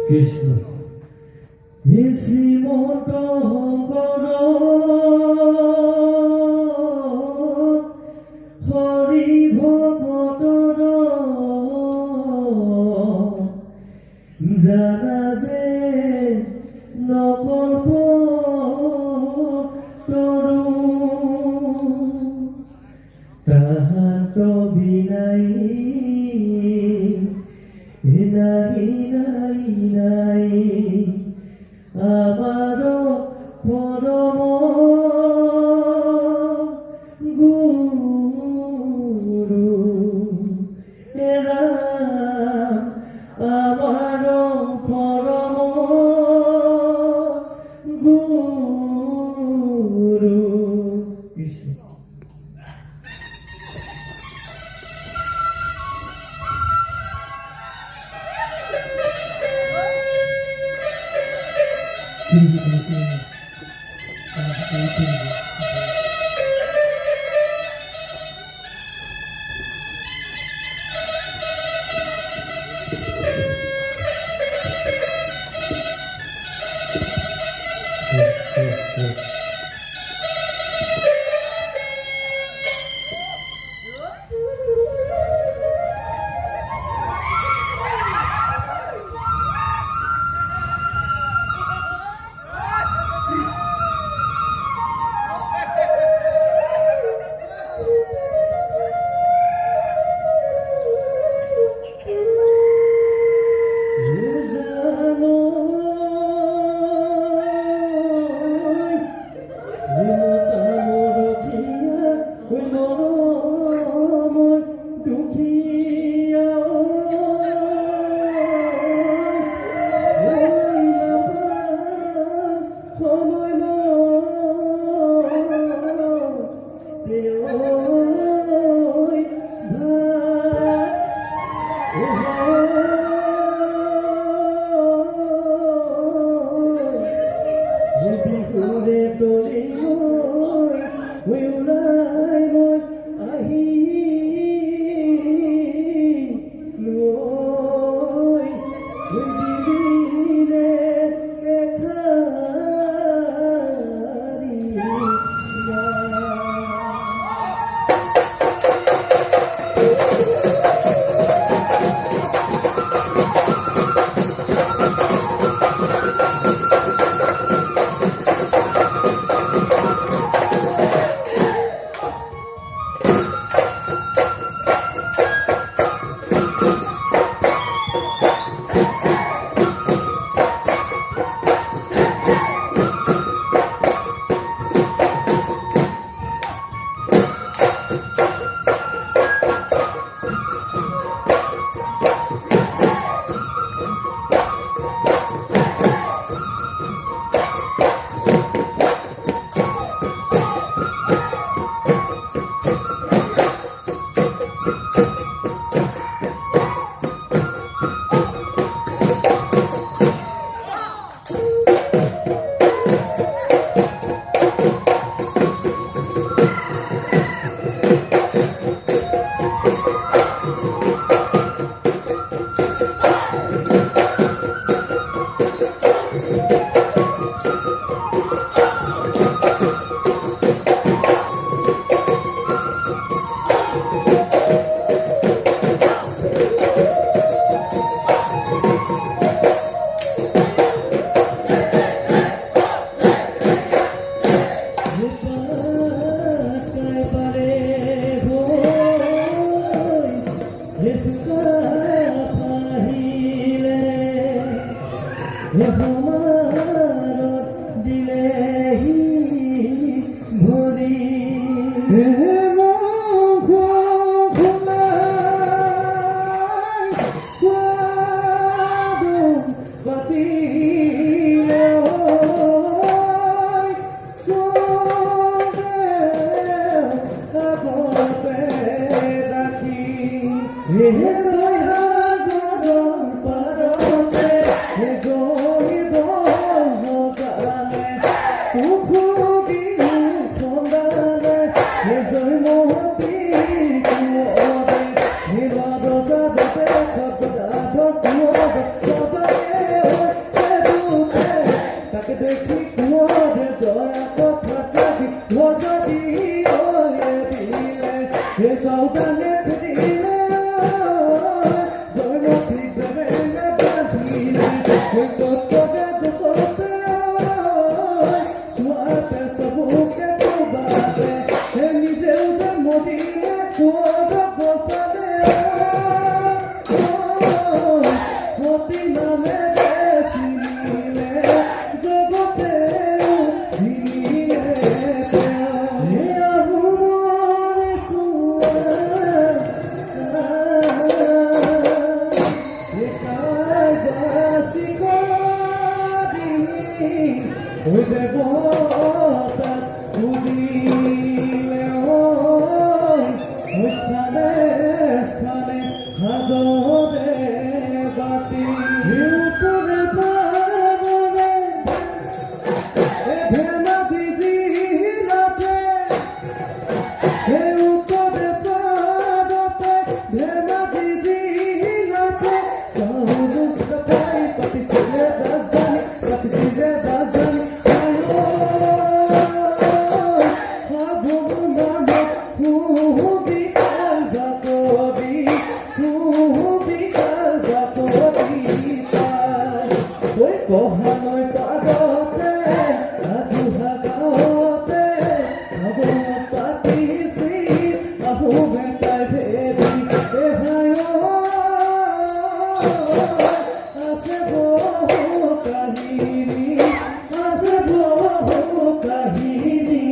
কৃষ্ণ শ্ৰীমন্ত শংকৰ হৰি ভকতৰ জানা যে নকল্প তৰু তাহাঁত বিনাই নাই নাই নাই আমাৰ পৰম গুৰু এৰা আমাৰ পৰম গুৰু কৃষ্ণ দেখি কুঁৱৰে জয়া কথা দি ভজতি অয়ে দিলে হে চৌদানে ফেৰিলে জয়মতী জেৰেঙে বান্ধিলে হে তত্ত্বকে গোচৰতে চোৱাতে চবুকে কোবাতে হে নিজেও যে মৰিলে কুঁৱৰক বচালে সতী নামে চিনিলে জগতেও চিনিলে আহুমৰ চোৱা বাচি কৰি দেৱতাক বুজিলে স্থানে স্থানে হাজৰে বাতি উত্তৰে পাবনে ধেমাজি জিলাতে উত্তৰে পাবতে ধেমাজি জিলাতে চাহুৰুষ্টাই পাতিছিলে ৰাজধানী কহালৈ পাগতে আজোহা গাঁৱতে ভাগৱত পাতিছিল আহো বেটাই ভেদি এহায় আছে বহু কাহিনী আছে বহু কাহিনী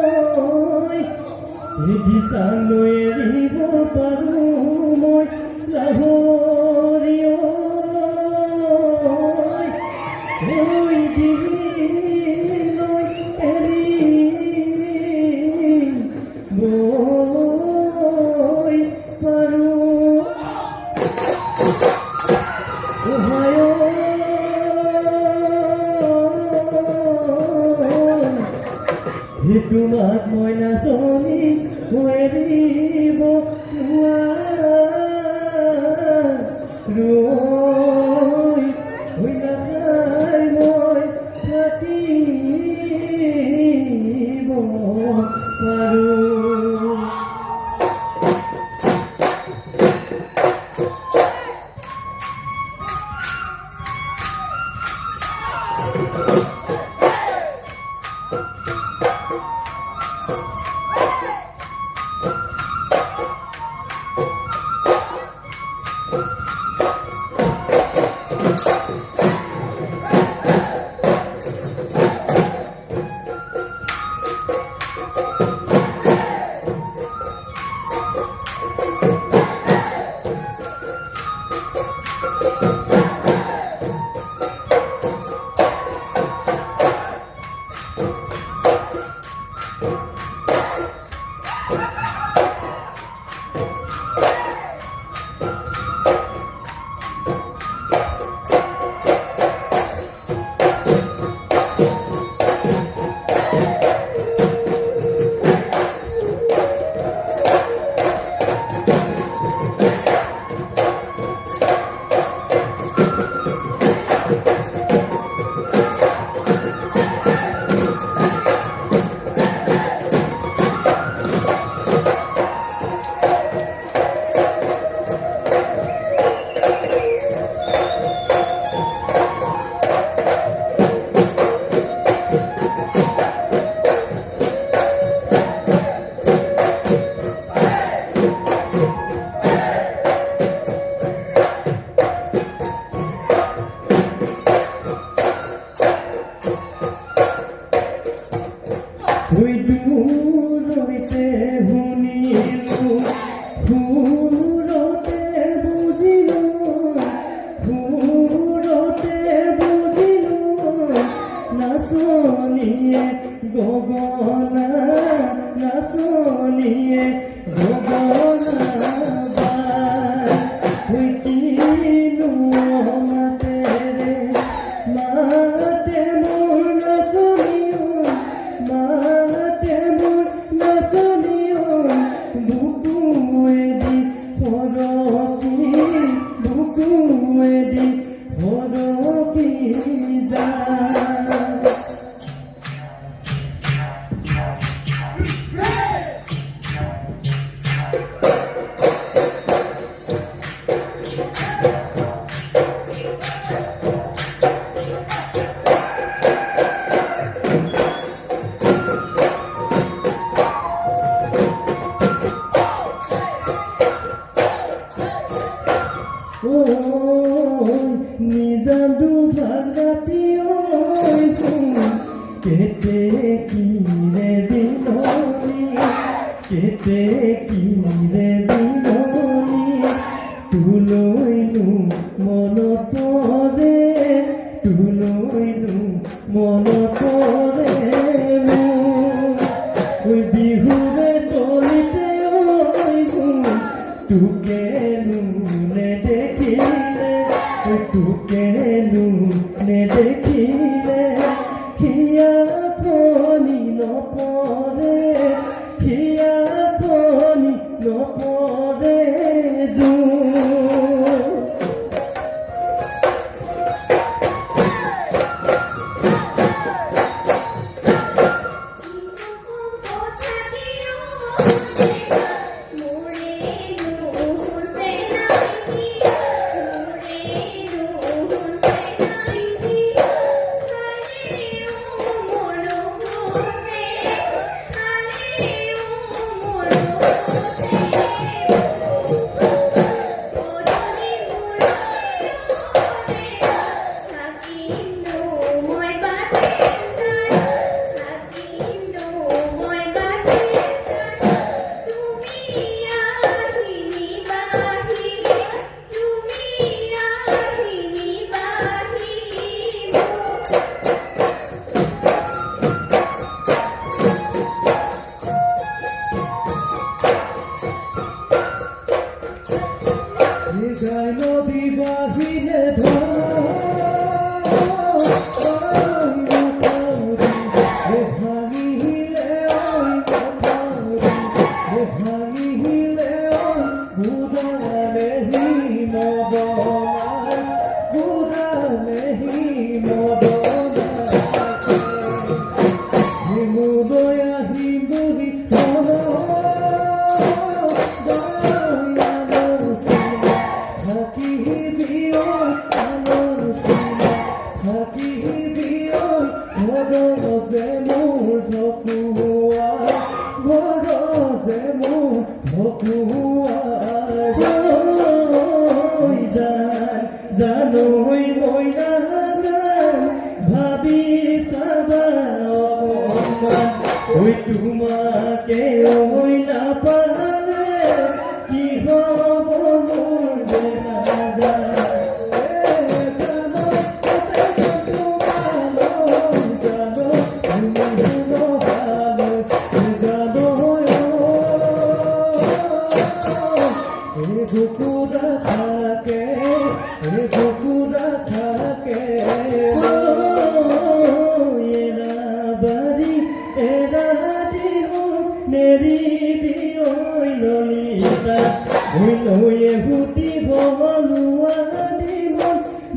বুজানৈ দেখিছালৈ এৰিব পাৰোঁ মই লাহৰি ঐ দিলৈ এৰিব পাৰোঁ তোমাক মই নাচনি এৰিব ৰৈ নাযায় মই থাকিব পাৰোঁ ওই দূৰতে শুনিলো সুৰতে বুজিলো নাচনীয়ে গগনা নাচনীয়ে গগনা বাই কিনো মাতেৰে মাতে মোৰ নাচনীও মাতে মোৰ নাচনীও বুকুৱেদি সৰকি বুকুৱেদি সৰকি যায় নিজাদু ভাগাতি কেতে কিৰে বিননি কেতে কিৰে বিননি তুলৈনো মনত পৰে তুলৈনো মনত পৰে ওই বিহুৰে তলিতে তোকেনো নেদেখিলে তোকেনো নেদেখিলে হিয়া ফনি নপৰে হিয়া ফনি নপৰে গাই নদী বাহিরে ভাঙিলে ভাঙিলে বুড়ালে হিমদনাই বুড়ালে হিমদনাই হিমুদয়া হিমুরি জানৈ মই নাজান ভাবি চাবা অকণমান ঐ তোমাকে ঐ নাপালে কি হ'ব মোৰ নাজান বুকুরা থাকে বুকুরা থাকে এরা বাড়ি এরা দিও নেরিবি ওই ললিতা ওই নয়ে হুতি হলুয়া দিব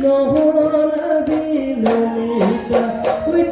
নহলাবি ললিতা ওই